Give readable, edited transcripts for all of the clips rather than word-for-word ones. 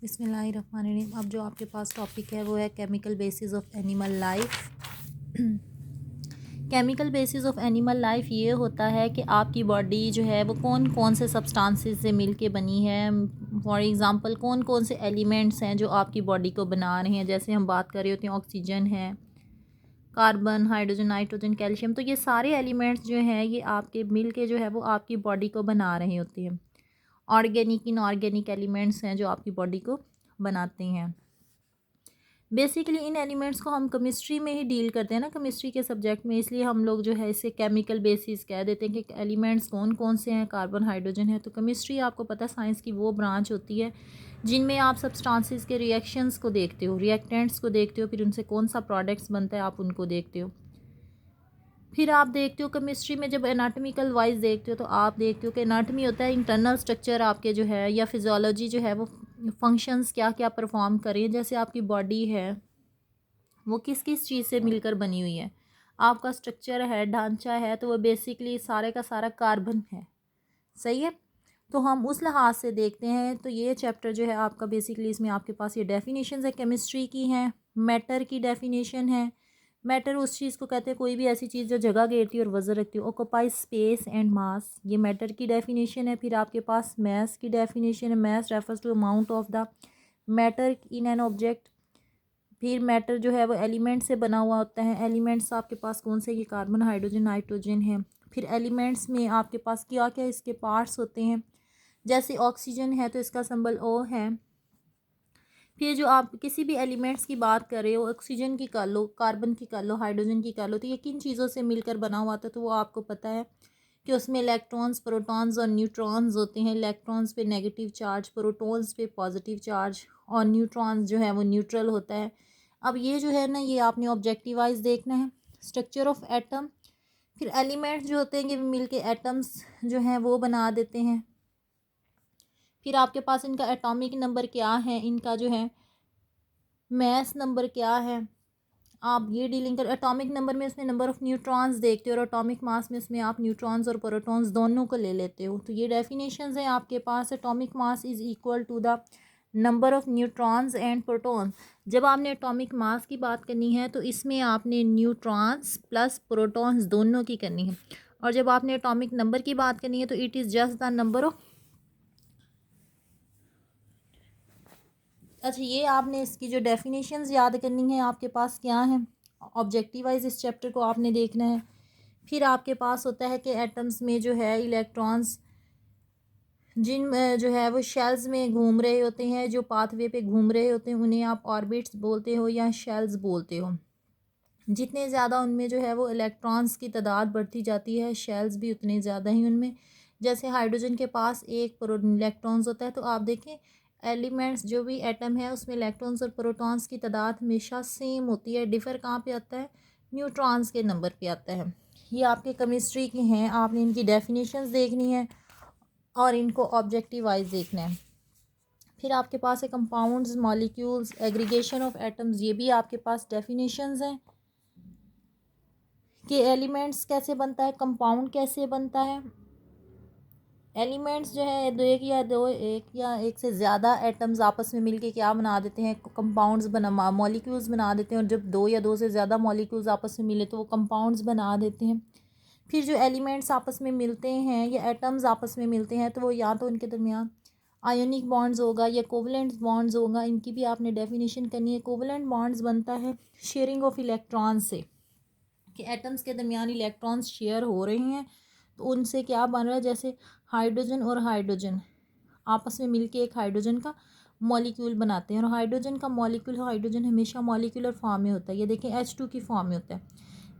बिस्मिल्लाहिर्रहमानिर्रहीम। अब जो आपके पास टॉपिक है वो है chemical basis of animal life. Chemical basis of animal life ये होता है कि आपकी बॉडी जो है वो कौन कौन से सब्सटेंसेस से मिल के बनी है। फॉर एग्ज़ाम्पल कौन कौन से एलिमेंट्स हैं जो आपकी बॉडी को बना रहे हैं। जैसे हम बात कर रहे होते हैं ऑक्सीजन है, कार्बन, हाइड्रोजन, नाइट्रोजन, कैल्शियम। तो ये सारे एलिमेंट्स जो हैं ये आपके मिल के जो है वो आपकी बॉडी को बना रहे होते हैं। ऑर्गेनिक इनऑर्गेनिक एलिमेंट्स हैं जो आपकी बॉडी को बनाते हैं। बेसिकली इन एलिमेंट्स को हम केमिस्ट्री में ही डील करते हैं ना, केमिस्ट्री के सब्जेक्ट में, इसलिए हम लोग जो है इसे केमिकल बेसिस कह देते हैं कि एलिमेंट्स कौन कौन से हैं। कार्बन, हाइड्रोजन है। तो केमिस्ट्री आपको पता है साइंस की वो ब्रांच होती है जिनमें आप सब्सटेंसेस के रिएक्शंस को देखते हो, रिएक्टेंट्स को देखते हो, फिर उनसे कौन सा प्रोडक्ट्स बनता है आप उनको देखते हो। फिर आप देखते हो केमिस्ट्री में जब एनाटॉमिकल वाइज देखते हो तो आप देखते हो कि एनाटॉमी होता है इंटरनल स्ट्रक्चर आपके जो है, या फिजियोलॉजी जो है वो फंक्शंस क्या क्या परफॉर्म करें। जैसे आपकी बॉडी है वो किस किस चीज़ से मिलकर बनी हुई है, आपका स्ट्रक्चर है, ढांचा है, तो वो बेसिकली सारे का सारा कार्बन है। सही है। तो हम उस लिहाज से देखते हैं। तो ये चैप्टर जो है आपका बेसिकली इसमें आपके पास ये डेफिनेशंस है केमिस्ट्री की हैं। मैटर की डेफिनेशन है। मैटर उस चीज़ को कहते हैं कोई भी ऐसी चीज़ जो जगह घेरती है और वजन रखती है। ऑक्यूपाई स्पेस एंड मास, ये मैटर की डेफिनेशन है। फिर आपके पास मैस की डेफिनेशन है। Mass refers to amount of the matter in an object. फिर मैटर जो है वो एलिमेंट से बना हुआ होता है। एलिमेंट्स आपके पास कौन से, ये कार्बन, हाइड्रोजन, नाइट्रोजन है। फिर एलिमेंट्स में आपके पास क्या क्या इसके पार्ट्स होते हैं। जैसे ऑक्सीजन है तो इसका सिंबल ओ है। फिर जो आप किसी भी एलिमेंट्स की बात कर रहे हो, ऑक्सीजन की कर लो, कार्बन की कर लो, हाइड्रोजन की कर लो, तो ये किन चीज़ों से मिलकर बना हुआ था तो वो आपको पता है कि उसमें इलेक्ट्रॉन्स, प्रोटॉन्स और न्यूट्रॉन्स होते हैं। इलेक्ट्रॉन्स पे नेगेटिव चार्ज, प्रोटॉन्स पे पॉजिटिव चार्ज, और न्यूट्रॉन्स जो है वो न्यूट्रल होता है। अब ये जो है ना ये आपने ऑब्जेक्टिवाइज देखना है। स्ट्रक्चर ऑफ एटम, फिर एलिमेंट्स जो होते हैं कि मिल के एटम्स जो हैं वो बना देते हैं। फिर आपके पास इनका एटॉमिक नंबर क्या है, इनका जो है मैस नंबर क्या है, आप ये डीलिंग कर। एटॉमिक नंबर में इसमें नंबर ऑफ़ न्यूट्रॉन्स देखते हो और एटॉमिक मास में इसमें आप न्यूट्रॉन्स और प्रोटॉन्स दोनों को ले लेते हो। तो ये डेफिनेशंस हैं आपके पास। Atomic mass is equal to the number of neutrons and protons. जब आपने एटॉमिक मास की बात करनी है तो इसमें आपने न्यूट्रॉन्स प्लस प्रोटॉन्स दोनों की करनी है। और जब आपने एटॉमिक नंबर की बात करनी है तो it is just the number of. अच्छा, ये आपने इसकी जो डेफिनेशंस याद करनी है आपके पास क्या है। ऑब्जेक्टिव वाइज इस चैप्टर को आपने देखना है। फिर आपके पास होता है कि एटम्स में जो है इलेक्ट्रॉन्स जिन जो है वो शेल्स में घूम रहे होते हैं, जो पाथवे पे घूम रहे होते हैं उन्हें आप ऑर्बिट्स बोलते हो या शेल्स बोलते हो। जितने ज़्यादा उनमें जो है वो इलेक्ट्रॉन्स की तादाद बढ़ती जाती है, शेल्स भी उतने ज़्यादा ही उनमें। जैसे हाइड्रोजन के पास एक इलेक्ट्रॉन्स होता है, तो आप देखें एलिमेंट्स जो भी एटम है उसमें इलेक्ट्रॉन्स और प्रोटॉन्स की तादाद हमेशा सेम होती है। डिफ़र कहाँ पे आता है, न्यूट्रॉन्स के नंबर पे आता है। ये आपके केमिस्ट्री के हैं, आपने इनकी डेफिनेशंस देखनी है और इनको ऑब्जेक्टिव वाइज देखना है। फिर आपके पास है compounds, molecules, aggregation of atoms, ये भी आपके पास डेफिनेशंस हैं कि एलिमेंट्स कैसे बनता है, कंपाउंड कैसे बनता है। एलिमेंट्स जो है एक या एक से ज़्यादा एटम्स आपस में मिलके क्या बना देते हैं, कंपाउंड्स बना, मॉलिक्यूल्स बना देते हैं। और जब दो या दो से ज़्यादा मॉलिक्यूल्स आपस में मिले तो वो कंपाउंड्स बना देते हैं। फिर जो एलिमेंट्स आपस में मिलते हैं या एटम्स आपस में मिलते हैं तो वो या तो उनके दरमियान आयोनिक बॉन्ड्स होगा या कोवलेंट बॉन्ड्स होगा। इनकी भी आपने डेफिनेशन करनी है। कोवलेंट बॉन्ड्स बनता है शेयरिंग ऑफ इलेक्ट्रॉन से, कि एटम्स के दरमियान इलेक्ट्रॉन्स शेयर हो रहे हैं तो उनसे क्या बन रहा है, जैसे हाइड्रोजन और हाइड्रोजन आपस में मिलके एक हाइड्रोजन का मॉलिक्यूल बनाते हैं। और हाइड्रोजन का मॉलिक्यूल, हाइड्रोजन हमेशा मॉलिक्यूलर फॉर्म में होता है। ये देखें H2 की फॉर्म में होता है।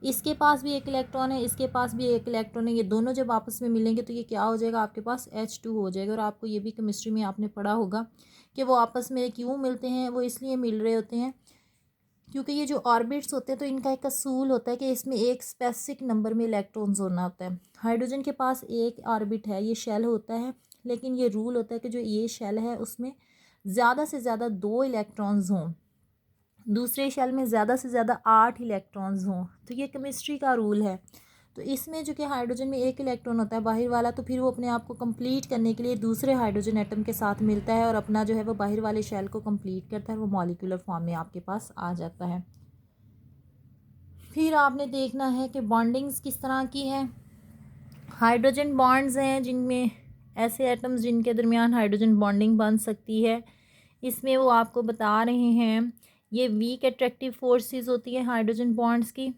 इसके पास भी एक इलेक्ट्रॉन है, इसके पास भी एक इलेक्ट्रॉन है। ये दोनों जब आपस में मिलेंगे तो ये क्या हो जाएगा, आपके पास H2 हो जाएगा। और आपको ये भी केमिस्ट्री में आपने पढ़ा होगा कि वो आपस में क्यों मिलते हैं। वो इसलिए मिल रहे होते हैं क्योंकि ये जो ऑर्बिट्स होते हैं तो इनका एक असूल होता है कि इसमें एक स्पेसिफिक नंबर में इलेक्ट्रॉन्स होना होता है। हाइड्रोजन के पास एक ऑर्बिट है, ये शेल होता है, लेकिन ये रूल होता है कि जो ये शेल है उसमें ज़्यादा से ज़्यादा 2 इलेक्ट्रॉन्स हों, दूसरे शेल में ज़्यादा से ज़्यादा 8 इलेक्ट्रॉन्स हों। तो ये केमिस्ट्री का रूल है। तो इसमें जो कि हाइड्रोजन में एक इलेक्ट्रॉन होता है बाहर वाला, तो फिर वो अपने आप को कंप्लीट करने के लिए दूसरे हाइड्रोजन एटम के साथ मिलता है और अपना जो है वो बाहर वाले शेल को कंप्लीट करता है, वो मॉलिक्यूलर फॉर्म में आपके पास आ जाता है। फिर आपने देखना है कि बॉन्डिंग्स किस तरह की है। हाइड्रोजन बॉन्ड्स हैं जिनमें ऐसे एटम्स जिनके दरमियान हाइड्रोजन बॉन्डिंग बन सकती है, इसमें वो आपको बता रहे हैं ये वीक अट्रैक्टिव फोर्सेस होती है हाइड्रोजन बॉन्ड्स की।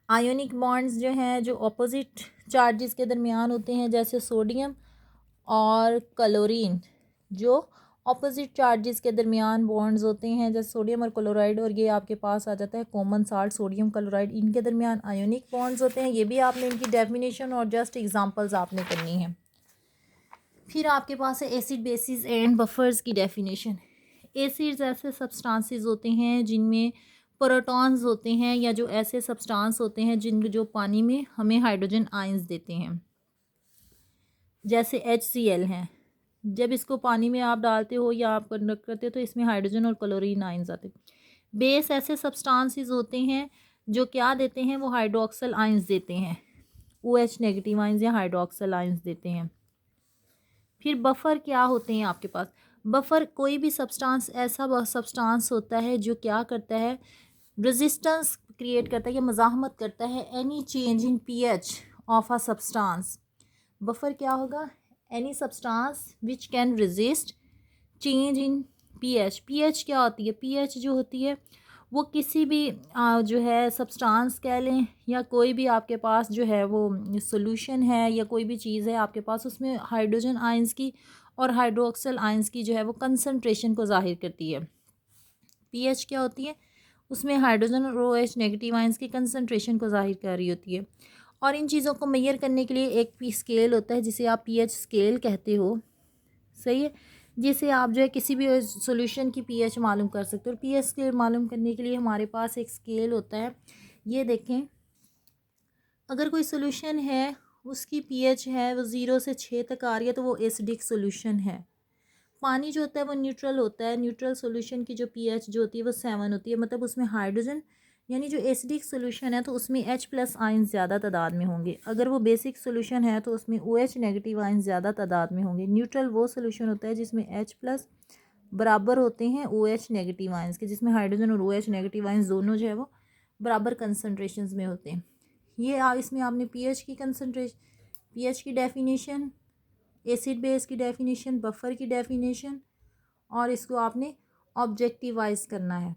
आयोनिक बॉन्ड्स जो हैं जो अपोजिट चार्जेस के दरमियान होते हैं, जैसे सोडियम और क्लोरीन जो अपोजिट चार्जेस के दरमियान बॉन्ड्स होते हैं, जैसे सोडियम और क्लोराइड, और ये आपके पास आ जाता है कॉमन साल्ट सोडियम क्लोराइड, इनके दरमियान आयोनिक बॉन्ड्स होते हैं। ये भी आपने इनकी डेफिनेशन और जस्ट एग्जांपल्स आपने करनी है। फिर आपके पास है एसिड बेसिस एंड बफर्स की डेफिनेशन। एसिड्स ऐसे सब्सटेंसेस होते हैं जिनमें प्रोटॉन्स होते हैं, या जो ऐसे सब्सटेंस होते हैं जो पानी में हमें हाइड्रोजन आयंस देते हैं, जैसे HCl हैं। जब इसको पानी में आप डालते हो या आप कंडक्ट करते हो तो इसमें हाइड्रोजन और क्लोरीन आयंस आते हैं। बेस ऐसे सब्सटेंसेस होते हैं जो क्या देते हैं, वो हाइड्रोक्सल आयंस देते हैं, OH नेगेटिव आयंस या हाइड्रोक्सल आयंस देते हैं। फिर बफर क्या होते हैं आपके पास। बफर कोई भी सब्सटेंस ऐसा सब्सटेंस होता है जो क्या करता है, रेजिस्टेंस क्रिएट करता है या मज़ाहमत करता है any change in pH of a substance. Buffer क्या होगा, any substance which can resist change in pH। pH क्या होती है, pH जो होती है वो किसी भी जो है सब्सटेंस कह लें या कोई भी आपके पास जो है वो सॉल्यूशन है या कोई भी चीज़ है आपके पास, उसमें हाइड्रोजन आयंस की और हाइड्रोक्सल आयंस की जो है वो कंसंट्रेशन को जाहिर करती है। pH क्या होती है, उसमें हाइड्रोजन और OH नेगेटिव आयंस की कंसंट्रेशन को जाहिर कर रही होती है। और इन चीज़ों को मेजर करने के लिए एक भी स्केल होता है जिसे आप pH स्केल कहते हो, सही है, जिसे आप जो है किसी भी सॉल्यूशन की pH मालूम कर सकते हो। और pH स्केल मालूम करने के लिए हमारे पास एक स्केल होता है, ये देखें, अगर कोई सॉल्यूशन है उसकी pH है वो 0 से 6 तक आ रही है तो वो एसिडिक सॉल्यूशन है। पानी जो होता है वो न्यूट्रल होता है, न्यूट्रल सॉल्यूशन की जो pH जो होती है वो 7 होती है, मतलब उसमें हाइड्रोजन यानी जो एसिडिक सॉल्यूशन है तो उसमें H+ आयन ज़्यादा तादाद में होंगे। अगर वो बेसिक सॉल्यूशन है तो उसमें OH नेगेटिव आयन ज़्यादा तादाद में होंगे। न्यूट्रल वो सॉल्यूशन होता है जिसमें H+ बराबर होते हैं OH नेगेटिव आयंस के, जिसमें हाइड्रोजन और OH नेगेटिव आयंस दोनों जो है वो बराबर कंसनट्रेशंस में होते हैं। ये इसमें आपने pH की pH की डेफिनेशन, एसिड बेस की डेफिनेशन, बफर की डेफिनेशन, और इसको आपने ऑब्जेक्टिवाइज करना है।